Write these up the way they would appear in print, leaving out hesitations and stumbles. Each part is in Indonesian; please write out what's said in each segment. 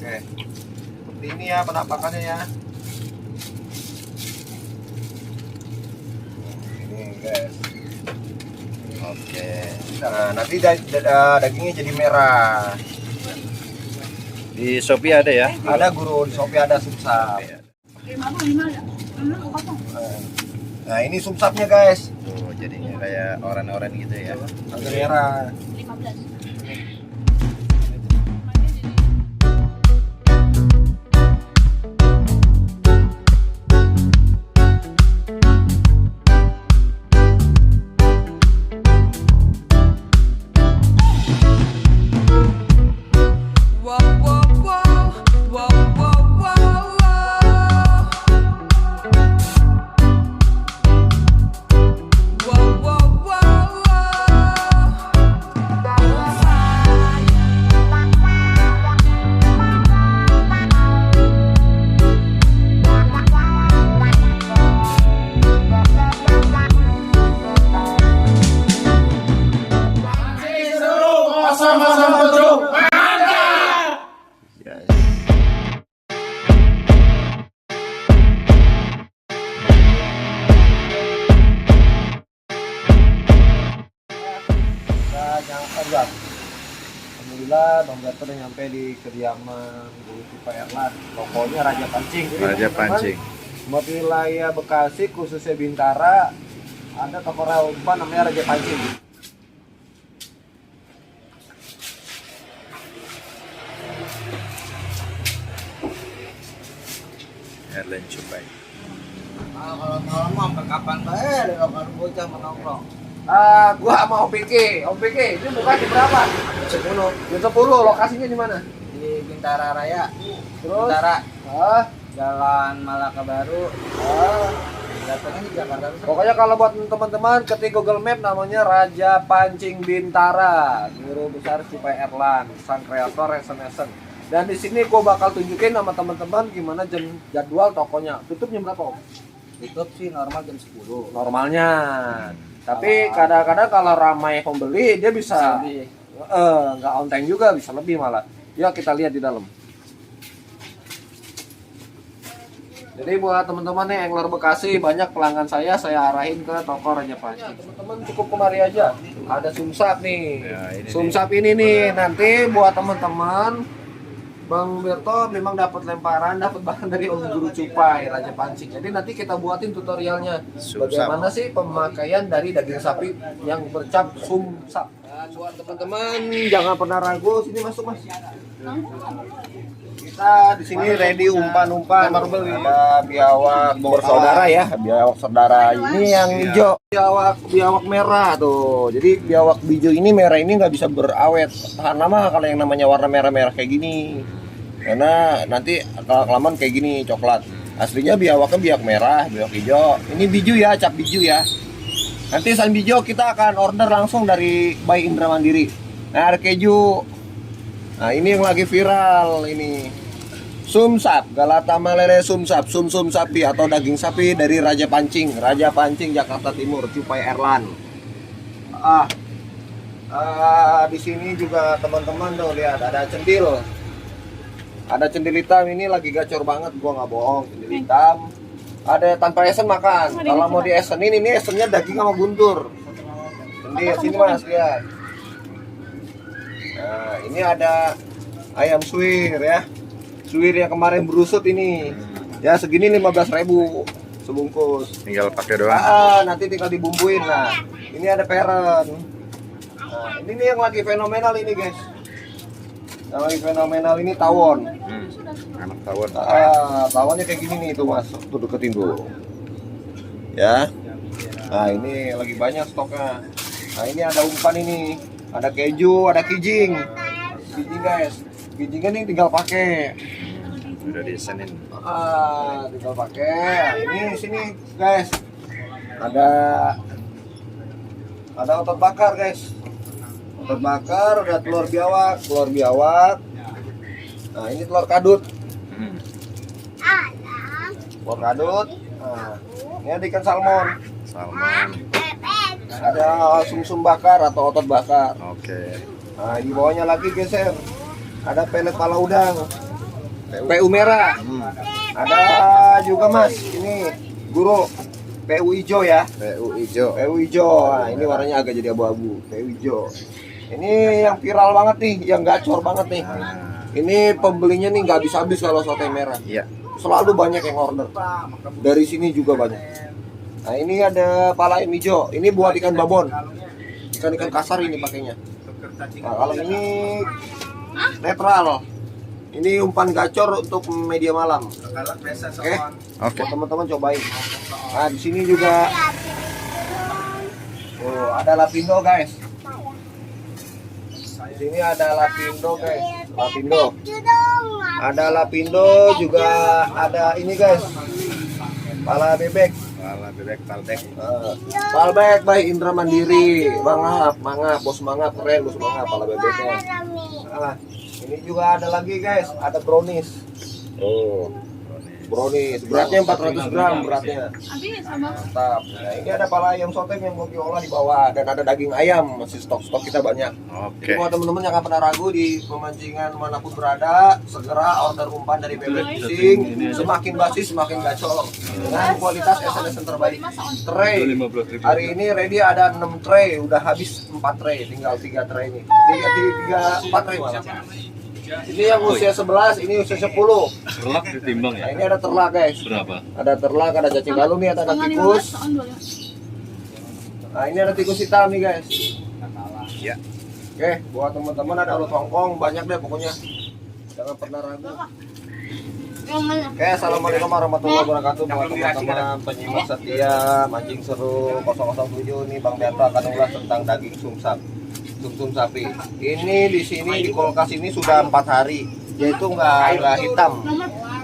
Oke. Seperti ini ya penampakannya ya. Ini guys. Oke. Nah, nanti dagingnya jadi merah. Di Shopee ada ya? Ada guru di Shopee, ada sumsap. Nah, ini sumsapnya guys. Tuh, jadinya kayak oren-oren gitu ya. Agak merah. 15. Alhamdulillah Bang Gatot udah nyampe di kediaman Guru Cipa Erlan, tokonya Raja Pancing. Jadi, Raja teman-teman, Pancing. buat wilayah Bekasi khususnya Bintara ada toko umpan namanya Raja Pancing. Erlen Cupai. Kalau malam mau sampai kapan bae kalau bocah menongkrong. Gua sama Om PK, ini buka di berapa? 10. Jam 10, lokasinya di mana? Di Bintara Raya. Terus? Bintara, Ah, Jalan Malaka Baru. ah. Datangnya di Jakarta. Pokoknya kalau buat teman-teman ketik Google Map namanya Raja Pancing Bintara, Guru Besar Cipa Erlan, sang kreator Esen. Dan di sini gua bakal tunjukin sama teman-teman gimana jadwal tokonya. Tutup jam berapa, Om? Tutup sih normal jam 10. Normalnya. Tapi kadang-kadang kalau ramai pembeli dia bisa Lebih. nggak on time juga, bisa lebih malah. Yuk kita lihat di dalam. Jadi buat teman-teman nih angler Bekasi, banyak pelanggan saya arahin ke toko Raja Pancing. Teman-teman cukup kemari aja. Ada sumsap nih. Ya, ini Sumsap ini nih nanti buat teman-teman Bang Berto memang dapat lemparan, dapat bahan dari Om Guru Cupai Raja Pancing. Jadi nanti kita buatin tutorialnya Sumsap. bagaimana sih pemakaian dari daging sapi yang bercap sumsap. Dan buat teman-teman jangan pernah ragu, sini masuk Mas. Kita di sini ready umpan-umpan. Ada biawak bersaudara ya, biawak saudara. Ini yang hijau, biawak merah tuh. Jadi biawak hijau ini merah ini nggak bisa berawet. Tahan lama kalau yang namanya warna merah-merah kayak gini. Karena nanti kalau kelamaan kayak gini coklat. Aslinya biawaknya biawak merah, biawak hijau. Ini biju ya, cap biju ya. Nanti San Bijo kita akan order langsung dari Bay Indra Mandiri. Nah, ada keju. Nah, ini yang lagi viral ini. Sumsap, Galata Malele sumsap, sum-sum sapi atau daging sapi dari Raja Pancing Jakarta Timur, Cupai Erlan. Di sini juga teman-teman tuh lihat ada cendil. Ada cendil hitam ini lagi gacor banget, gua nggak bohong, cendil hitam. Ada tanpa esen makan. Kalau mau di esenin ini esennya daging sama guntur. Cendil sini Mas lihat. Nah, ini ada ayam suwir ya. Suwir yang kemarin berusut ini. Ya segini 15.000 sebungkus. Tinggal pakai doang. Nanti tinggal dibumbuin. Nah, ini ada peren. Nah, ini nih yang lagi fenomenal ini, guys. Yang lagi fenomenal ini tawon. Anak tawon. Tawonnya kayak gini nih tuh Mas. Tuh deketin dulu. Ya. Nah, ini lagi banyak stoknya. Nah, ini ada umpan ini. Ada keju, ada kijing. Kijing, guys. Kijingnya nih tinggal pakai. Udah disenin. Tinggal pakai. Ini sini, guys. Ada otot bakar, guys. Otot bakar, ada telur biawak. Nah, ini telur kadut. Telur kadut. Nah, ini ada ikan salmon. Ada sumsum bakar atau otot bakar. Oke. Nah, di bawahnya lagi geser. Ada pelet pala udang. PU merah. Ada juga Mas, ini guru PU hijau ya. PU hijau. PU hijau. Nah, ini warnanya agak jadi abu-abu. PU hijau. Ini yang viral banget nih, yang gacor banget nih. Ini pembelinya nih nggak habis-habis kalau sote merah. Iya. Selalu banyak yang order. Dari sini juga banyak. Nah, ini ada pala ayam hijau. Ini buat ikan babon. Ikan-ikan kasar ini pakainya. Nah, kalau ini netral. Ini umpan gacor untuk media malam. Oke. Oke. Teman-teman cobain. Nah, di sini juga ada lapindo, guys. Di sini ada lapindo, guys. Lapindo. Ada lapindo juga ada ini, guys. Pala bebek. Pala bebek Palbek. Palbek by Indra Mandiri. Mangap, bos mangap keren, bos mangap pala bebeknya. Nah, ini juga ada lagi, guys. Ada brownies. Oh. Brownies, beratnya 400 gram beratnya. Mantap. Nah, ini ada pala ayam sotek yang mau diolah di bawah dan ada daging ayam, masih stok kita banyak. Oke. Buat teman-teman yang nggak pernah ragu di pemancingan manapun berada, segera order umpan dari Bebek Fishing. Semakin basi semakin gacor dengan kualitas SNS yang terbaik. Tray. Hari ini ready ada 6 tray, udah habis 4 tray, tinggal 3 tray ini. 4 tray malah. Ini yang usia 11, ini usia 10. Terlak ditimbang Nah, ya? ini ada terlak, guys. Berapa? Ada terlak, ada cacing galung nih, ada tikus. Nah, ini ada tikus hitam nih, guys. Ya. Oke, buat teman-teman ada ulat hongkong, banyak deh pokoknya. Jangan pernah ragu. Oke, assalamualaikum warahmatullahi wabarakatuh buat teman-teman penyimak setia mancing seru 007 nih Bang Berto akan ulas tentang daging sumsap. Sum sapi. Ini di sini di kulkas ini sudah 4 hari. Dia itu nggak hitam.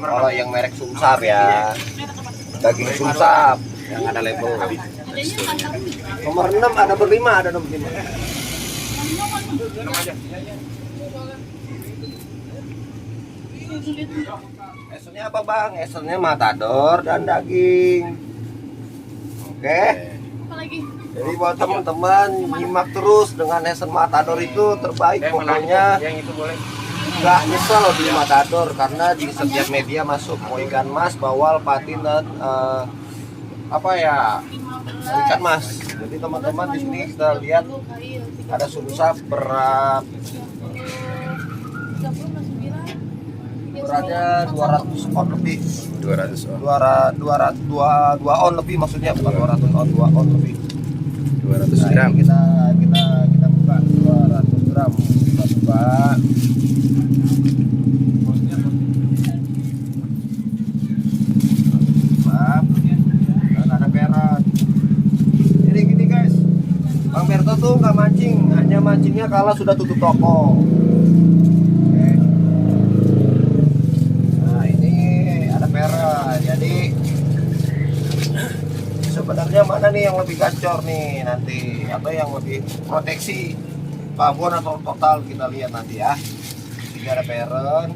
Kalau yang merek sumsap ya. Daging sumsap yang ada label. Nomor 6 ada berlima, ada nomor 5. Esennya apa Bang? Esennya matador dan daging. Oke. Jadi buat teman-teman nyimak terus dengan Esen Matador itu terbaik pokoknya. Yang itu boleh. Nggak nyesel beli Matador karena di setiap media masuk mau ikan mas, bawal, patin dan ikan mas. Jadi teman-teman di sini kita lihat ada sumsap berat beratnya 200 on lebih. 200 on. 2 on lebih maksudnya, bukan 200 on, 2 on lebih. 200 Nah, gram. ini kita buka 200 gram. Kita buka. Maaf. Dan ada peran. Jadi gini guys, Bang Berto tuh nggak mancing, hanya mancingnya kalau sudah tutup toko. Oke. Nah ini ada peran, jadi sebenarnya mana nih yang lebih gacor nih nanti, atau yang lebih proteksi babon atau total, kita lihat nanti ya. Sini ada peren,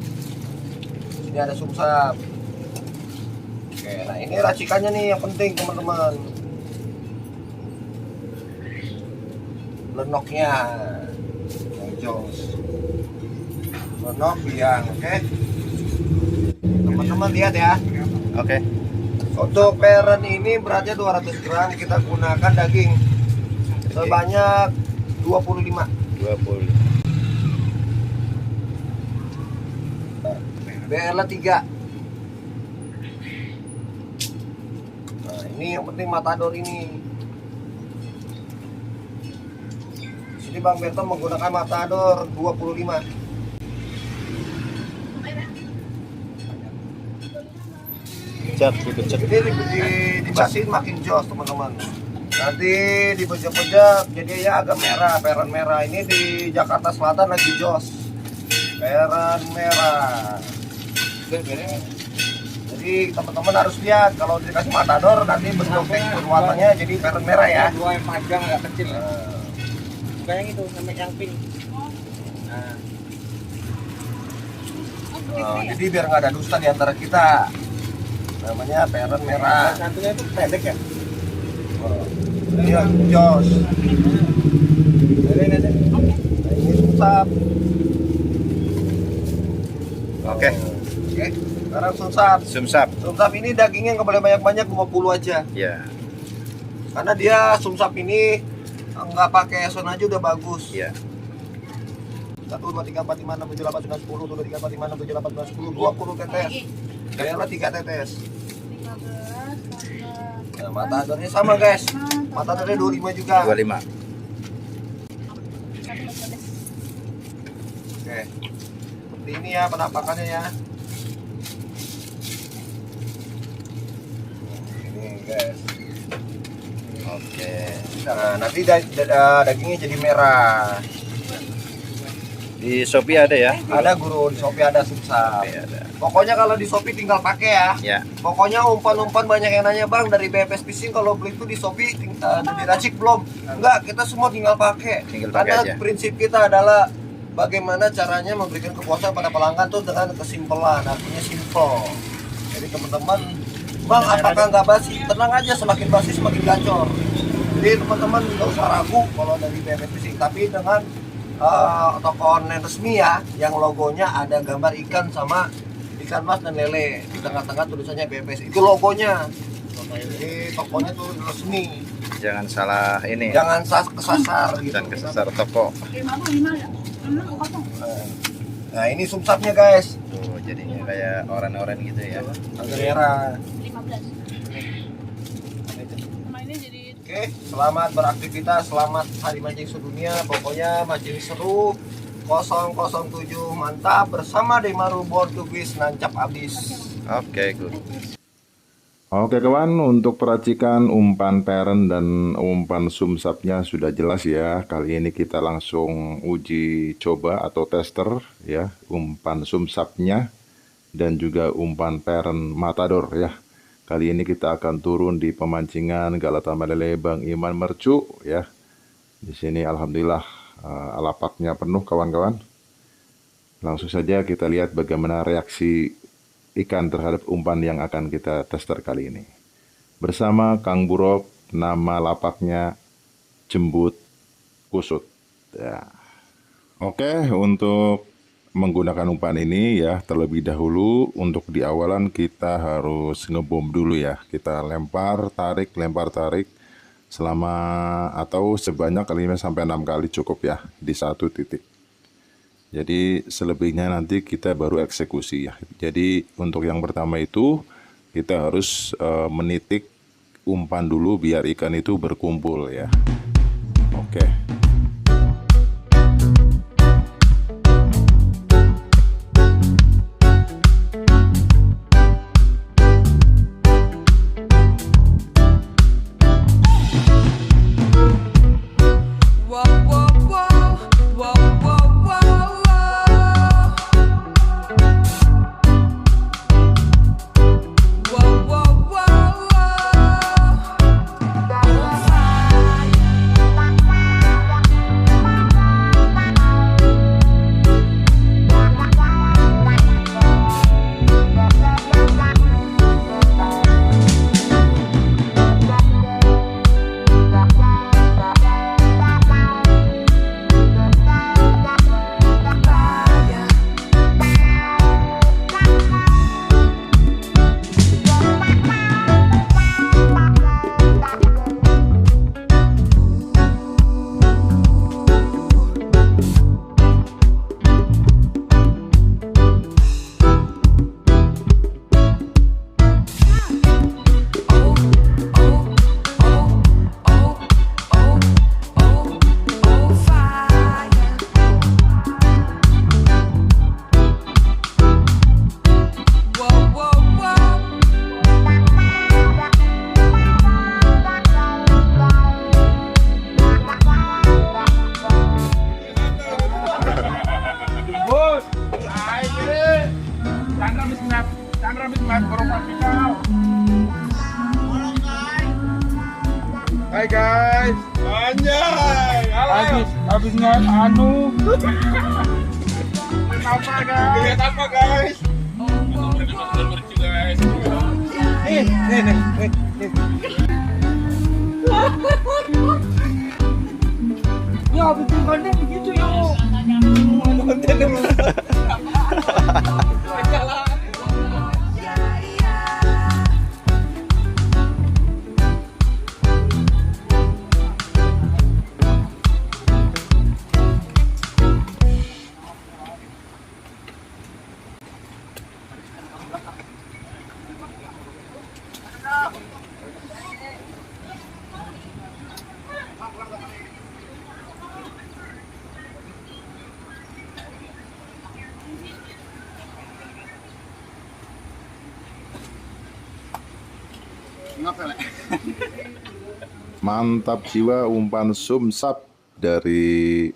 sini ada sumsap. Oke, nah ini racikannya nih yang penting teman-teman. Lenoknya yang jos, lenok biang. Oke, teman-teman lihat ya. Oke. Untuk peren ini beratnya 200 gram, kita gunakan daging sebanyak 25. 20. BL 3. Nah, ini yang penting matador ini. Di sini Bang Berto menggunakan matador 25. Cek, dibecek. Jadi dibasin makin jos teman-teman. Nanti dibejak-bejak jadi ya agak merah, peran merah. Ini di Jakarta Selatan lagi jos. Peran merah. Jadi teman-teman harus lihat kalau dikasih matador nanti bentuk tekstur warnanya jadi peran merah ya. Dua yang panjang agak kecil. Bukan yang itu, sampai yang pink. Jadi biar nggak ada dusta di antara kita. Namanya peran merah. Satunya itu pendek ya? Iya, jos. Nah, ini sumsap. Oke. Oke. Sekarang sumsap. Sumsap. Sumsap ini dagingnya nggak boleh banyak-banyak, 50 aja. Ya. Karena dia sumsap ini nggak pakai esen aja udah bagus. Ya. 1, 2, 3, 4, 5, 6, 7, 8, 9, 10. 1, 2, 3, 4, 5, 6, 7, 8, 9, 10. 20 tetes. Kayaknya 3 tetes. 15. Nah, matadornya sama guys. Matadornya 25 juga. 25. Oke. Seperti ini ya penampakannya ya. Ini guys. Oke. Nah, nanti dagingnya jadi merah. Di Shopee ada ya? Ada guru di Shopee ada sumsap. Oke, ada. Pokoknya kalau di Shopee tinggal pakai ya. Ya. Pokoknya umpan-umpan banyak yang nanya, Bang, dari BFS Fishing kalau beli itu di Shopee diracik belum? Enggak, kita semua tinggal pakai. Tinggal pakai Karena aja. prinsip kita adalah bagaimana caranya memberikan kepuasan pada pelanggan tuh dengan kesimpulan, artinya simple. Jadi teman-teman, Bang, apakah nggak basi? Tenang aja, semakin basi semakin gacor. Jadi teman-teman nggak usah ragu kalau dari BFS Fishing, tapi dengan toko online resmi ya, yang logonya ada gambar ikan sama ikan mas dan lele, di tengah-tengah tulisannya BFS, itu logonya. Jadi tokonya tuh resmi, Jangan salah ini. jangan kesasar gitu. Dan kesasar toko. Nah ini sumsapnya guys, Tuh, jadinya kayak oren-oren gitu ya. agak merah. 15. Sama ini jadi Oke, selamat beraktivitas, selamat hari mancing sedunia. Pokoknya mancing seru 007 mantap bersama Demaru Born to Fish, nancap abis. Oke, good. Oke kawan, untuk peracikan umpan peren dan umpan sumsapnya sudah jelas ya. Kali ini kita langsung uji coba atau tester ya, umpan sumsapnya dan juga umpan peren matador ya. Kali ini kita akan turun di pemancingan Galata Malele Bang Iman Mercu ya. Di sini alhamdulillah lapaknya penuh kawan-kawan. Langsung saja kita lihat bagaimana reaksi ikan terhadap umpan yang akan kita tester kali ini. Bersama Kang Burok, nama lapaknya Jembut Kusut. Ya. Oke, untuk menggunakan umpan ini ya, terlebih dahulu untuk di awalan kita harus ngebom dulu ya. Kita lempar tarik selama atau sebanyak 5 sampai 6 kali cukup ya di satu titik. Jadi selebihnya nanti kita baru eksekusi ya. Jadi untuk yang pertama itu kita harus menitik umpan dulu biar ikan itu berkumpul ya. Oke. Hai guys, anjay, habis nggak anu, apa guys? Lihat apa guys? Nih. Ya bikin konten begitu ya. Konten Mantap jiwa umpan sumsap dari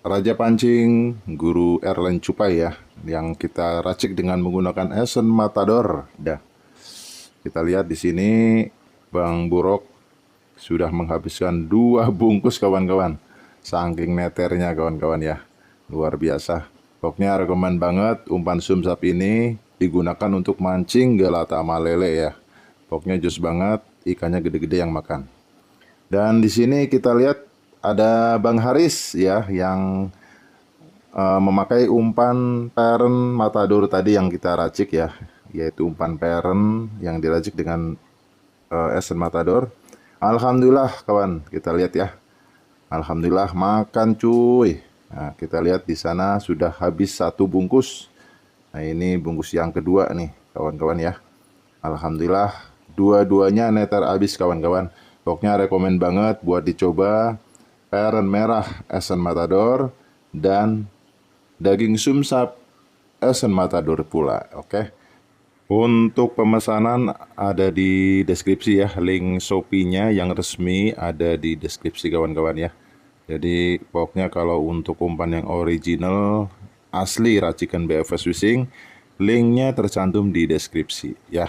Raja Pancing Guru Erlen Cupai ya, yang kita racik dengan menggunakan Esen Matador. Dah. Kita lihat di sini Bang Burok sudah menghabiskan 2 bungkus kawan-kawan. Saking neternya kawan-kawan ya. Luar biasa. Pokoknya rekomen banget umpan sumsap ini digunakan untuk mancing gelata malele ya. Pokoknya jos banget, ikannya gede-gede yang makan. Dan di sini kita lihat ada Bang Haris ya yang memakai umpan peren matador tadi yang kita racik ya, yaitu umpan peren yang diracik dengan Esen Matador. Alhamdulillah kawan, kita lihat ya. Alhamdulillah makan cuy. Nah, kita lihat di sana sudah habis 1 bungkus. Nah, ini bungkus yang kedua nih kawan-kawan ya. Alhamdulillah dua-duanya netar habis kawan-kawan. Pokoknya rekomen banget buat dicoba. Peren merah Esen Matador dan daging sumsap Esen Matador pula. Oke. Untuk pemesanan ada di deskripsi ya, link Shopee-nya yang resmi ada di deskripsi kawan-kawan ya. Jadi pokoknya kalau untuk umpan yang original asli racikan BFS Fishing, linknya tercantum di deskripsi ya.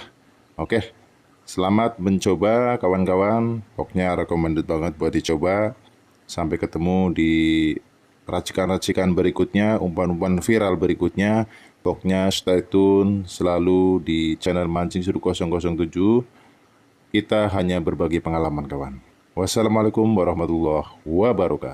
Oke. Selamat mencoba kawan-kawan. Pokoknya recommended banget buat dicoba. Sampai ketemu di racikan-racikan berikutnya, umpan-umpan viral berikutnya. Pokoknya stay tune selalu di channel Mancing Seru 007. Kita hanya berbagi pengalaman kawan. Wassalamualaikum warahmatullahi wabarakatuh.